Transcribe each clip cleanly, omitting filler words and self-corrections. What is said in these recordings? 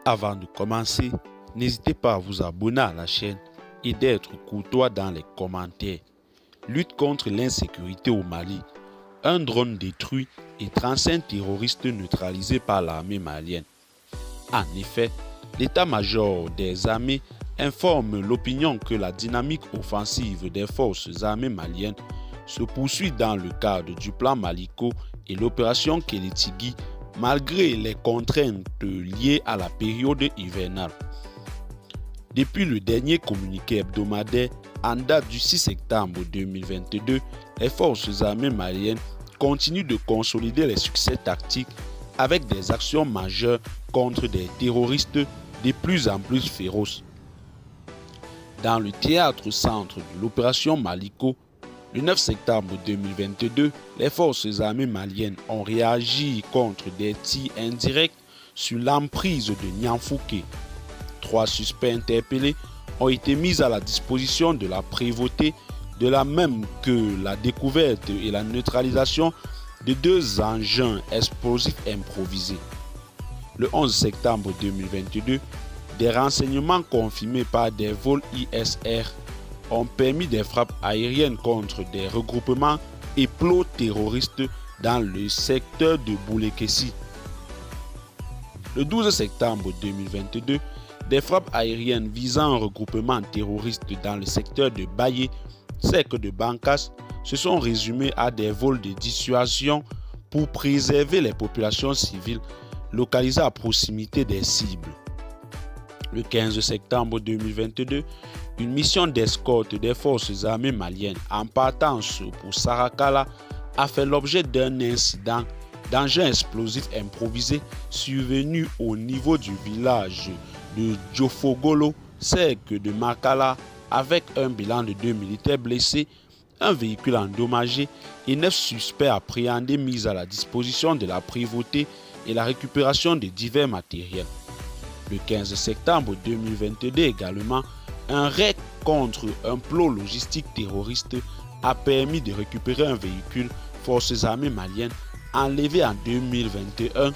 Avant de commencer, n'hésitez pas à vous abonner à la chaîne et d'être courtois dans les commentaires. Lutte contre l'insécurité au Mali. Un drone détruit et 35 terroristes neutralisés par l'armée malienne. En effet, l'état-major des armées informe l'opinion que la dynamique offensive des forces armées maliennes se poursuit dans le cadre du plan Maliko et l'opération Kélétigui malgré les contraintes liées à la période hivernale. Depuis le dernier communiqué hebdomadaire en date du 6 septembre 2022, les forces armées maliennes continuent de consolider les succès tactiques avec des actions majeures contre des terroristes de plus en plus féroces. Dans le théâtre centre de l'opération Maliko, le 9 septembre 2022, les forces armées maliennes ont réagi contre des tirs indirects sur l'emprise de Nianfouké. 3 suspects interpellés ont été mis à la disposition de la prévôté, de la même que la découverte et la neutralisation de 2 engins explosifs improvisés. Le 11 septembre 2022, des renseignements confirmés par des vols ISR ont permis des frappes aériennes contre des regroupements et plots terroristes dans le secteur de Boulekessi. Le 12 septembre 2022, des frappes aériennes visant un regroupement terroriste dans le secteur de Baye, Sec de Bankas, se sont résumées à des vols de dissuasion pour préserver les populations civiles localisées à proximité des cibles. Le 15 septembre 2022, une mission d'escorte des forces armées maliennes en partance pour Sarakala a fait l'objet d'un incident d'engins explosifs improvisés survenu au niveau du village de Djofogolo, Sec de Makala, avec un bilan de 2 militaires blessés, un véhicule endommagé et 9 suspects appréhendés mis à la disposition de la prévôté et la récupération de divers matériels. Le 15 septembre 2022 également, un raid contre un plot logistique terroriste a permis de récupérer un véhicule forces armées maliennes enlevé en 2021,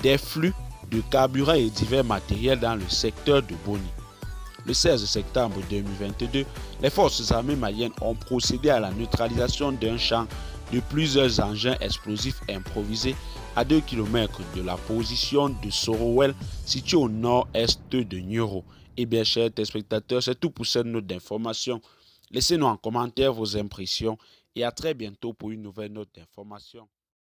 des flux de carburant et divers matériels dans le secteur de Boni. Le 16 septembre 2022, les forces armées maliennes ont procédé à la neutralisation d'un champ de plusieurs engins explosifs improvisés à 2 km de la position de Sorowel, située au nord-est de Nioro. Et bien, chers téléspectateurs, c'est tout pour cette note d'information. Laissez-nous en commentaire vos impressions et à très bientôt pour une nouvelle note d'information.